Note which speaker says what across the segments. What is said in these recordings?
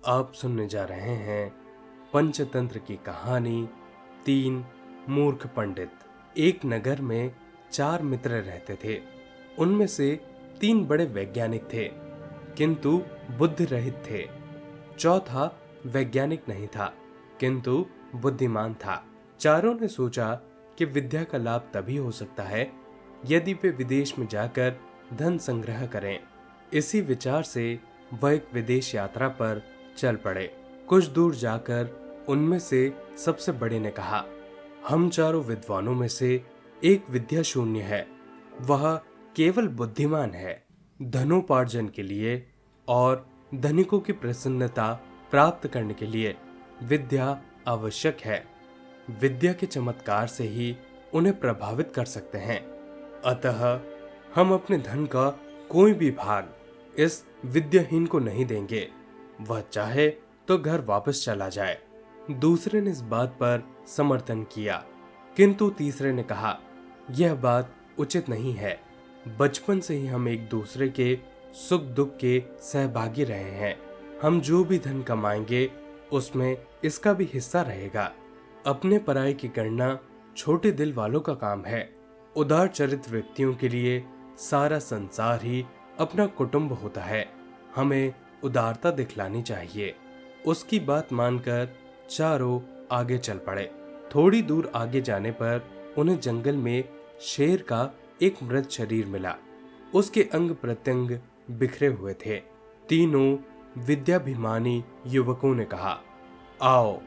Speaker 1: आप सुनने जा रहे हैं पंचतंत्र की कहानी तीन मूर्ख पंडित। एक नगर में चार मित्र रहते थे। उनमें से तीन बड़े वैज्ञानिक थे, किंतु बुद्धि रहित थे। चौथा वैज्ञानिक नहीं था, किंतु बुद्धिमान था। चारों ने सोचा कि विद्या का लाभ तभी हो सकता है यदि वे विदेश में जाकर धन संग्रह करें। इसी विचार से वह एक विदेश यात्रा पर चल पड़े। कुछ दूर जाकर उनमें से सबसे बड़े ने कहा, हम चारों विद्वानों में से एक विद्या शून्य है। वह केवल बुद्धिमान है। धनोपार्जन के लिए और धनिकों की प्रसन्नता प्राप्त करने के लिए विद्या आवश्यक है। विद्या के चमत्कार से ही उन्हें प्रभावित कर सकते हैं। अतः हम अपने धन का कोई भी भाग इस विद्याहीन को नहीं देंगे। वह चाहे तो घर वापस चला जाए। दूसरे ने इस बात पर समर्थन किया, किंतु तीसरे ने कहा, यह बात उचित नहीं है। बचपन से ही हम एक दूसरे के सुख दुख के सहभागी रहे हैं। हम जो भी धन कमाएंगे उसमें इसका भी हिस्सा रहेगा। अपने पराये की गणना छोटे दिल वालों का काम है। उदार चरित्र व्यक्तियों के लिए सारा संसार ही अपना कुटुंब होता है। हमें उदारता दिखलानी चाहिए। उसकी बात मानकर चारों आगे चल पड़े। थोड़ी दूर आगे जाने पर उन्हें जंगल में शेर का एक मृत शरीर मिला। उसके अंग प्रत्यंग बिखरे हुए थे। तीनों विद्याभिमानी युवकों ने कहा, आओ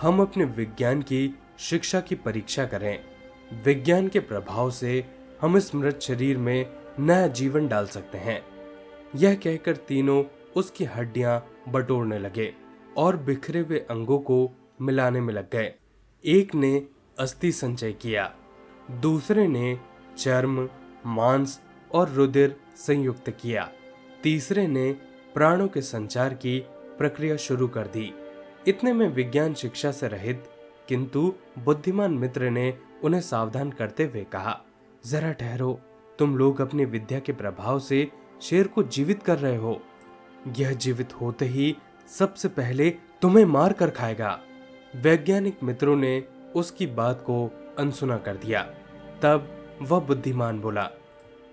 Speaker 1: हम अपने विज्ञान की शिक्षा की परीक्षा करें। विज्ञान के प्रभाव से हम इस मृत शरीर में नया जीवन डाल सकते हैं। यह कहकर तीनों उसकी हड्डियां बटोरने लगे और बिखरे हुए अंगों को मिलाने में लग गए। एक ने अस्थि संचय किया, दूसरे ने चर्म, मांस और रुधिर संयुक्त किया, तीसरे ने प्राणों के संचार की प्रक्रिया शुरू कर दी। इतने में विज्ञान शिक्षा से रहित किंतु बुद्धिमान मित्र ने उन्हें सावधान करते हुए कहा, जरा ठहरो, तुम लोग अपनी विद्या के प्रभाव से शेर को जीवित कर रहे हो। यह जीवित होते ही सबसे पहले तुम्हें मार कर खाएगा। वैज्ञानिक मित्रों ने उसकी बात को अनसुना कर दिया। तब वह बुद्धिमान बोला,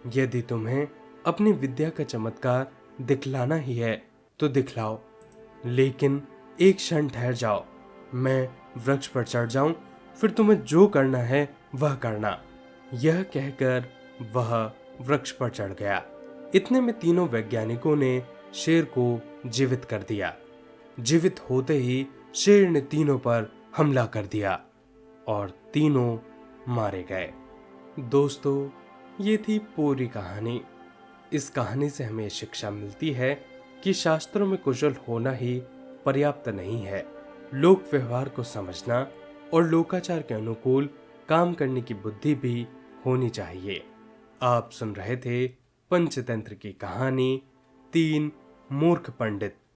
Speaker 1: यदि तुम्हें अपनी विद्या का चमत्कार दिखलाना ही है तो दिखलाओ, लेकिन एक क्षण ठहर जाओ। मैं वृक्ष पर चढ़ जाऊं, फिर तुम्हें जो करना है वह करना। यह कहकर वह वृक्ष पर चढ़ गया। इतने में तीनों वैज्ञानिकों ने शेर को जीवित कर दिया। जीवित होते ही शेर ने तीनों पर हमला कर दिया और तीनों मारे गए। दोस्तों, ये थी पूरी कहानी। इस कहानी से हमें शिक्षा मिलती है कि शास्त्रों में कुशल होना ही पर्याप्त नहीं है। लोक व्यवहार को समझना और लोकाचार के अनुकूल काम करने की बुद्धि भी होनी चाहिए। आप सुन रहे थे पंचतंत्र की कहानी तीन मूर्ख पंडित।